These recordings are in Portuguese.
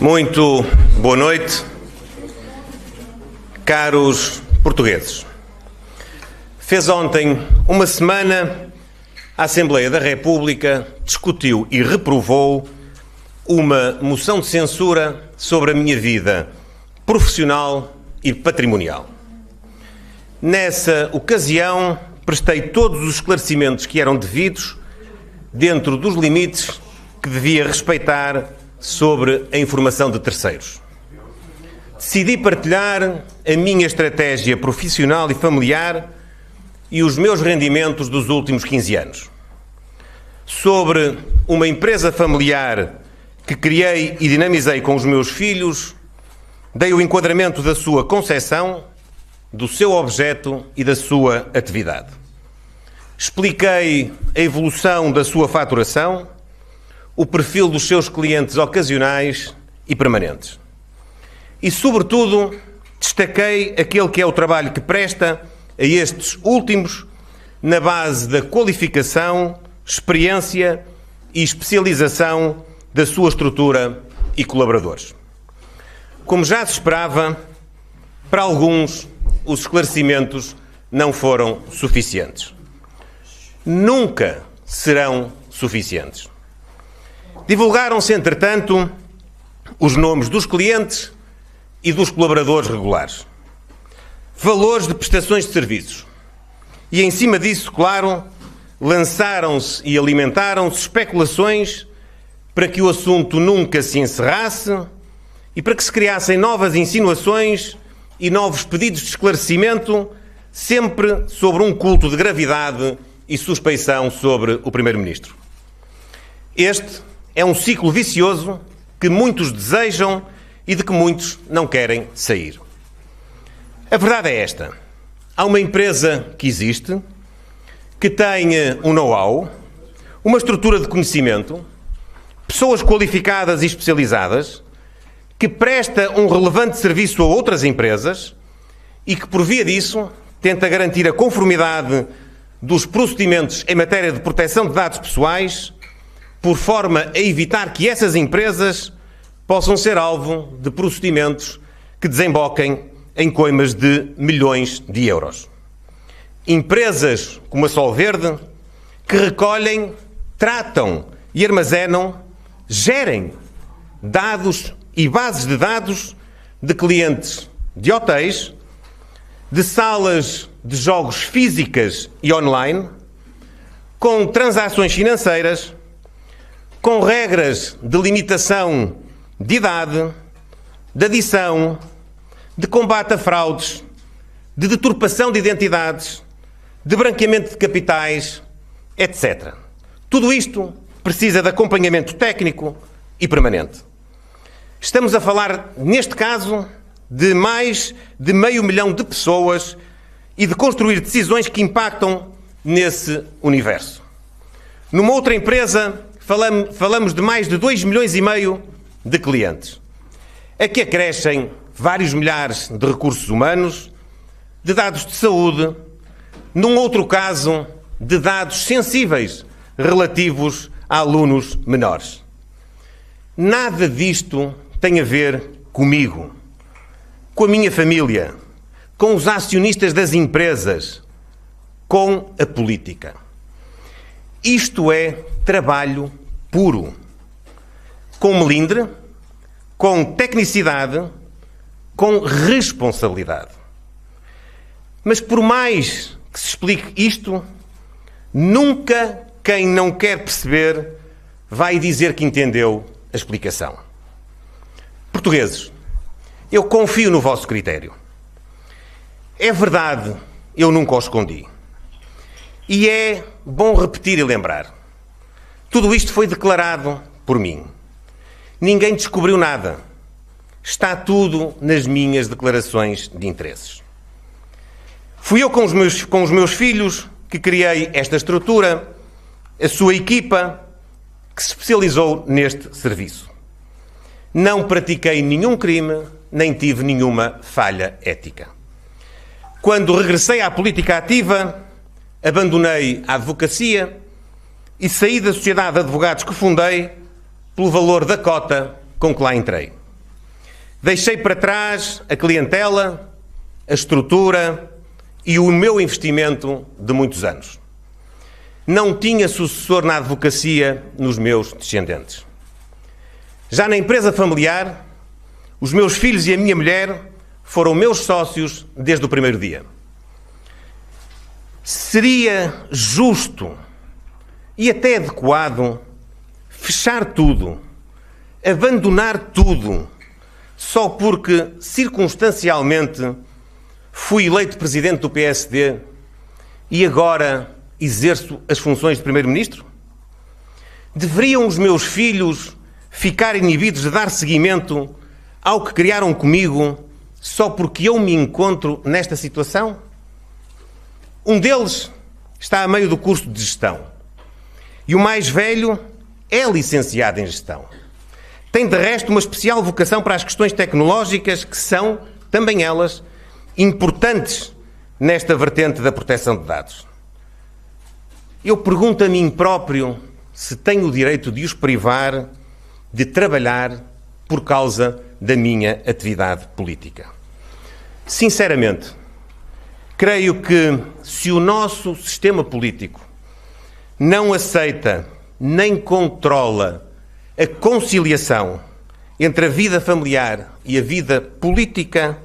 Muito boa noite, caros portugueses. Fez ontem uma semana, a Assembleia da República discutiu e reprovou uma moção de censura sobre a minha vida profissional e patrimonial. Nessa ocasião, prestei todos os esclarecimentos que eram devidos dentro dos limites que devia respeitar sobre a informação de terceiros. Decidi partilhar a minha estratégia profissional e familiar e os meus rendimentos dos últimos 15 anos. Sobre uma empresa familiar que criei e dinamizei com os meus filhos, dei o enquadramento da sua concepção, do seu objeto e da sua atividade. Expliquei a evolução da sua faturação, o perfil dos seus clientes ocasionais e permanentes. E, sobretudo, destaquei aquele que é o trabalho que presta a estes últimos na base da qualificação, experiência e especialização da sua estrutura e colaboradores. Como já se esperava, para alguns os esclarecimentos não foram suficientes. Nunca serão suficientes. Divulgaram-se, entretanto, os nomes dos clientes e dos colaboradores regulares, valores de prestações de serviços e, em cima disso, claro, lançaram-se e alimentaram-se especulações para que o assunto nunca se encerrasse e para que se criassem novas insinuações e novos pedidos de esclarecimento, sempre sobre um culto de gravidade e suspeição sobre o Primeiro-Ministro. Este é um ciclo vicioso que muitos desejam e de que muitos não querem sair. A verdade é esta. Há uma empresa que existe, que tem um know-how, uma estrutura de conhecimento, pessoas qualificadas e especializadas, que presta um relevante serviço a outras empresas e que, por via disso, tenta garantir a conformidade dos procedimentos em matéria de proteção de dados pessoais, por forma a evitar que essas empresas possam ser alvo de procedimentos que desemboquem em coimas de milhões de euros. Empresas como a Solverde, que recolhem, tratam e armazenam, gerem dados e bases de dados de clientes de hotéis, de salas de jogos físicas e online, com transações financeiras, com regras de limitação de idade, de adição, de combate a fraudes, de deturpação de identidades, de branqueamento de capitais, etc. Tudo isto precisa de acompanhamento técnico e permanente. Estamos a falar, neste caso, de mais de 500 mil de pessoas e de construir decisões que impactam nesse universo. Numa outra empresa, falamos de mais de 2,5 milhões de clientes, a que acrescem vários milhares de recursos humanos, de dados de saúde, num outro caso, de dados sensíveis relativos a alunos menores. Nada disto tem a ver comigo, com a minha família, com os acionistas das empresas, com a política. Isto é trabalho puro, com melindre, com tecnicidade, com responsabilidade. Mas por mais que se explique isto, nunca quem não quer perceber vai dizer que entendeu a explicação. Portugueses, eu confio no vosso critério. É verdade, eu nunca o escondi. E é bom repetir e lembrar. Tudo isto foi declarado por mim. Ninguém descobriu nada. Está tudo nas minhas declarações de interesses. Fui eu com os meus filhos que criei esta estrutura, a sua equipa que se especializou neste serviço. Não pratiquei nenhum crime, nem tive nenhuma falha ética. Quando regressei à política ativa, abandonei a advocacia e saí da sociedade de advogados que fundei pelo valor da cota com que lá entrei. Deixei para trás a clientela, a estrutura e o meu investimento de muitos anos. Não tinha sucessor na advocacia nos meus descendentes. Já na empresa familiar, os meus filhos e a minha mulher foram meus sócios desde o primeiro dia. Seria justo e até adequado fechar tudo, abandonar tudo, só porque, circunstancialmente, fui eleito presidente do PSD e agora exerço as funções de primeiro-ministro? Deveriam os meus filhos ficar inibidos de dar seguimento ao que criaram comigo só porque eu me encontro nesta situação? Um deles está a meio do curso de gestão e o mais velho é licenciado em gestão. Tem, de resto, uma especial vocação para as questões tecnológicas, que são, também elas, importantes nesta vertente da proteção de dados. Eu pergunto a mim próprio se tenho o direito de os privar de trabalhar por causa da minha atividade política. Sinceramente, creio que se o nosso sistema político não aceita nem controla a conciliação entre a vida familiar e a vida política,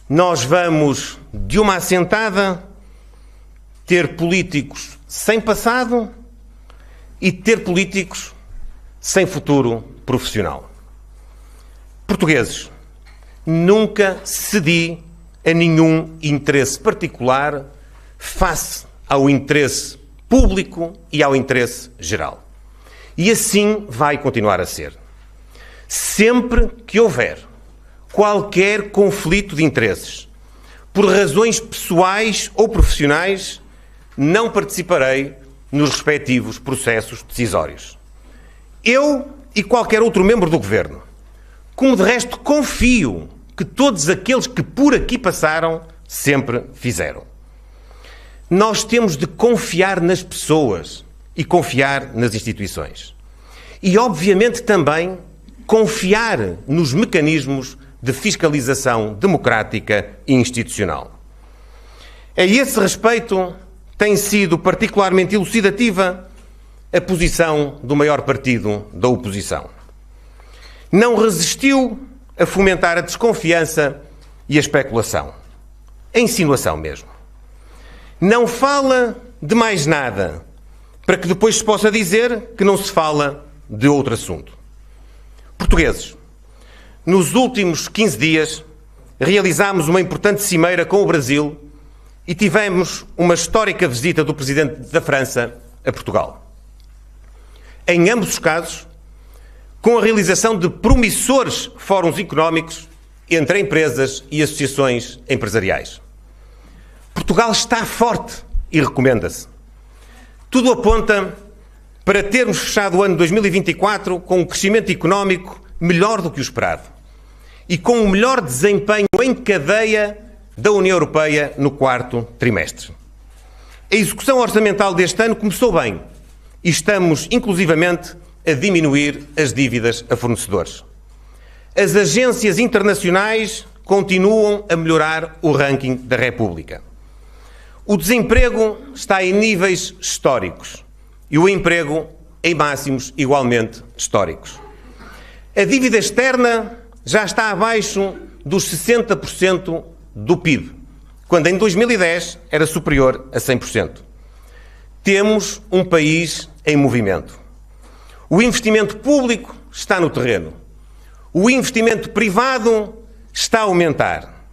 nós vamos, de uma assentada, ter políticos sem passado e ter políticos sem futuro profissional. Portugueses, nunca cedi a nenhum interesse particular face ao interesse público e ao interesse geral. E assim vai continuar a ser. Sempre que houver qualquer conflito de interesses, por razões pessoais ou profissionais, não participarei nos respectivos processos decisórios. Eu e qualquer outro membro do Governo, como de resto confio que todos aqueles que por aqui passaram sempre fizeram. Nós temos de confiar nas pessoas e confiar nas instituições. E, obviamente, também confiar nos mecanismos de fiscalização democrática e institucional. A esse respeito, tem sido particularmente elucidativa a posição do maior partido da oposição. Não resistiu a fomentar a desconfiança e a especulação. A insinuação mesmo. Não fala de mais nada, para que depois se possa dizer que não se fala de outro assunto. Portugueses, nos últimos 15 dias realizámos uma importante cimeira com o Brasil e tivemos uma histórica visita do Presidente da França a Portugal. Em ambos os casos, com a realização de promissores fóruns económicos entre empresas e associações empresariais. Portugal está forte e recomenda-se. Tudo aponta para termos fechado o ano 2024 com um crescimento económico melhor do que o esperado e com o melhor desempenho em cadeia da União Europeia no quarto trimestre. A execução orçamental deste ano começou bem e estamos, inclusivamente, a diminuir as dívidas a fornecedores. As agências internacionais continuam a melhorar o ranking da República. O desemprego está em níveis históricos e o emprego em máximos igualmente históricos. A dívida externa já está abaixo dos 60% do PIB, quando em 2010 era superior a 100%. Temos um país em movimento. O investimento público está no terreno. O investimento privado está a aumentar.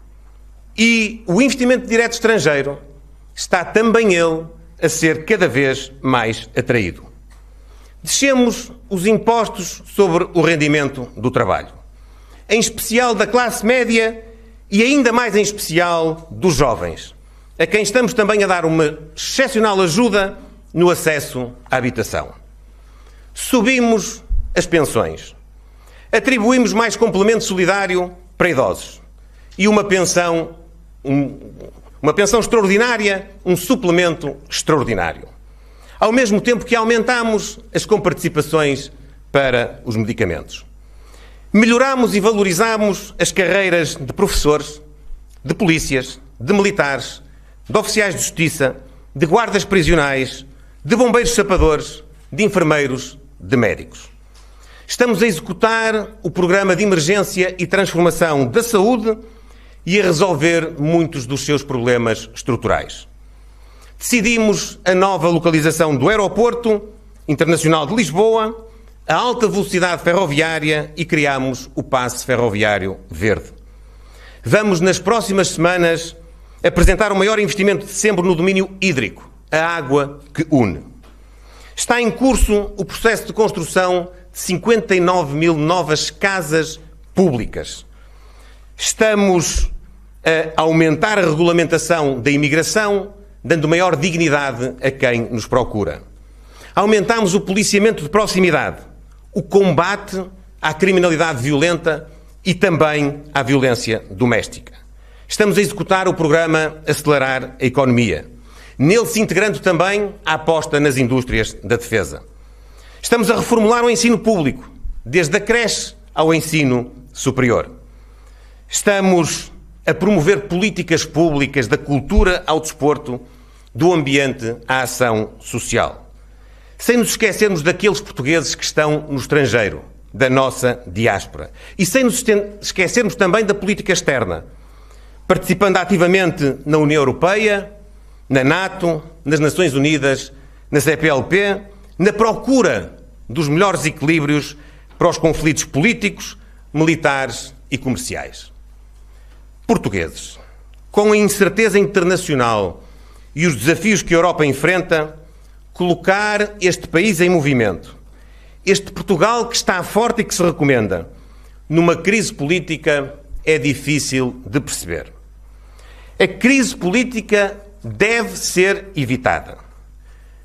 E o investimento direto estrangeiro está também ele a ser cada vez mais atraído. Descemos os impostos sobre o rendimento do trabalho, em especial da classe média e ainda mais em especial dos jovens, a quem estamos também a dar uma excepcional ajuda no acesso à habitação. Subimos as pensões, atribuímos mais complemento solidário para idosos e uma pensão extraordinária, um suplemento extraordinário. Ao mesmo tempo que aumentamos as comparticipações para os medicamentos. Melhoramos e valorizamos as carreiras de professores, de polícias, de militares, de oficiais de justiça, de guardas prisionais, de bombeiros sapadores, de enfermeiros, de médicos. Estamos a executar o programa de emergência e transformação da saúde e a resolver muitos dos seus problemas estruturais. Decidimos a nova localização do Aeroporto Internacional de Lisboa, a alta velocidade ferroviária e criamos o Passe Ferroviário Verde. Vamos, nas próximas semanas, apresentar o maior investimento de sempre no domínio hídrico, a água que une. Está em curso o processo de construção de 59 mil novas casas públicas. Estamos a aumentar a regulamentação da imigração, dando maior dignidade a quem nos procura. Aumentamos o policiamento de proximidade, o combate à criminalidade violenta e também à violência doméstica. Estamos a executar o programa Acelerar a Economia, nele se integrando também a aposta nas indústrias da defesa. Estamos a reformular o ensino público, desde a creche ao ensino superior. Estamos a promover políticas públicas da cultura ao desporto, do ambiente à ação social. Sem nos esquecermos daqueles portugueses que estão no estrangeiro, da nossa diáspora. E sem nos esquecermos também da política externa, participando ativamente na União Europeia, na NATO, nas Nações Unidas, na CPLP, na procura dos melhores equilíbrios para os conflitos políticos, militares e comerciais. Portugueses, com a incerteza internacional e os desafios que a Europa enfrenta, colocar este país em movimento, este Portugal que está forte e que se recomenda, numa crise política é difícil de perceber. A crise política deve ser evitada,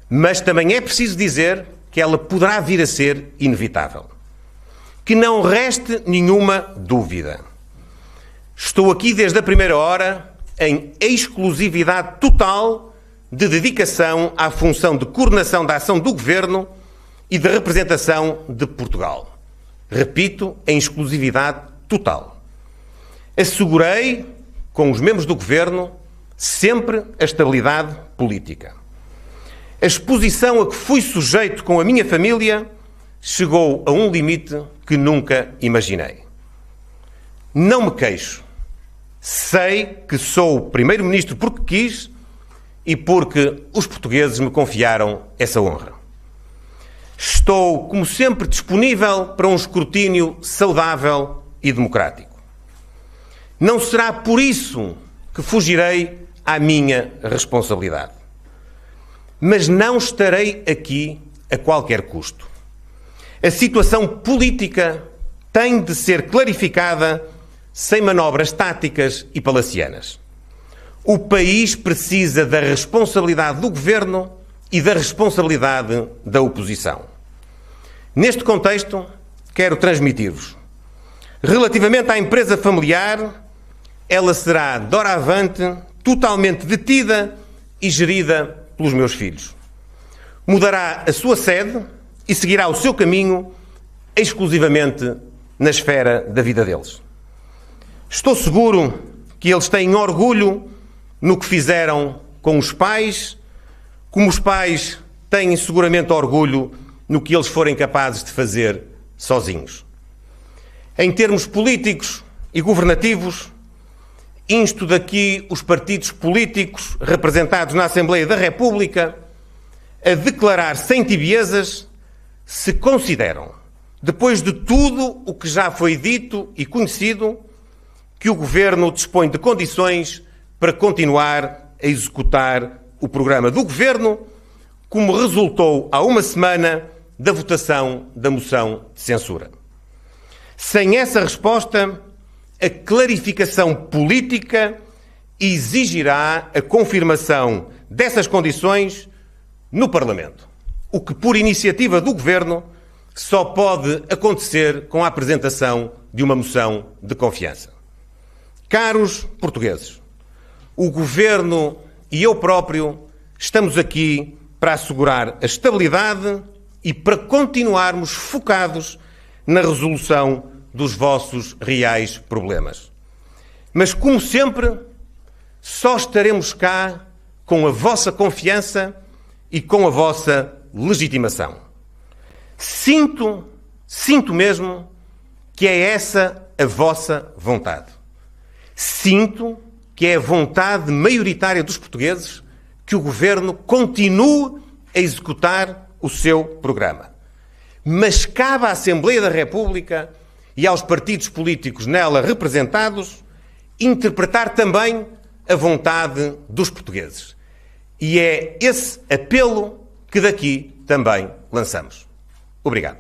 mas também é preciso dizer que ela poderá vir a ser inevitável. Que não reste nenhuma dúvida. Estou aqui desde a primeira hora em exclusividade total de dedicação à função de coordenação da ação do Governo e de representação de Portugal. Repito, em exclusividade total. Assegurei, com os membros do Governo, sempre a estabilidade política. A exposição a que fui sujeito com a minha família chegou a um limite que nunca imaginei. Não me queixo. Sei que sou o Primeiro-Ministro porque quis e porque os portugueses me confiaram essa honra. Estou, como sempre, disponível para um escrutínio saudável e democrático. Não será por isso que fugirei à minha responsabilidade. Mas não estarei aqui a qualquer custo. A situação política tem de ser clarificada sem manobras táticas e palacianas. O país precisa da responsabilidade do Governo e da responsabilidade da oposição. Neste contexto, quero transmitir-vos. Relativamente à empresa familiar, ela será, doravante, totalmente detida e gerida pelos meus filhos. Mudará a sua sede e seguirá o seu caminho exclusivamente na esfera da vida deles. Estou seguro que eles têm orgulho no que fizeram com os pais, como os pais têm seguramente orgulho no que eles forem capazes de fazer sozinhos. Em termos políticos e governativos, insto daqui os partidos políticos representados na Assembleia da República a declarar sem tibiezas se consideram, depois de tudo o que já foi dito e conhecido, que o Governo dispõe de condições para continuar a executar o programa do Governo, como resultou há uma semana da votação da moção de censura. Sem essa resposta, a clarificação política exigirá a confirmação dessas condições no Parlamento, o que, por iniciativa do Governo, só pode acontecer com a apresentação de uma moção de confiança. Caros portugueses, o Governo e eu próprio estamos aqui para assegurar a estabilidade e para continuarmos focados na resolução dos vossos reais problemas. Mas, como sempre, só estaremos cá com a vossa confiança e com a vossa legitimação. Sinto mesmo que é essa a vossa vontade. Sinto que é a vontade maioritária dos portugueses que o Governo continue a executar o seu programa. Mas cabe à Assembleia da República e aos partidos políticos nela representados interpretar também a vontade dos portugueses. E é esse apelo que daqui também lançamos. Obrigado.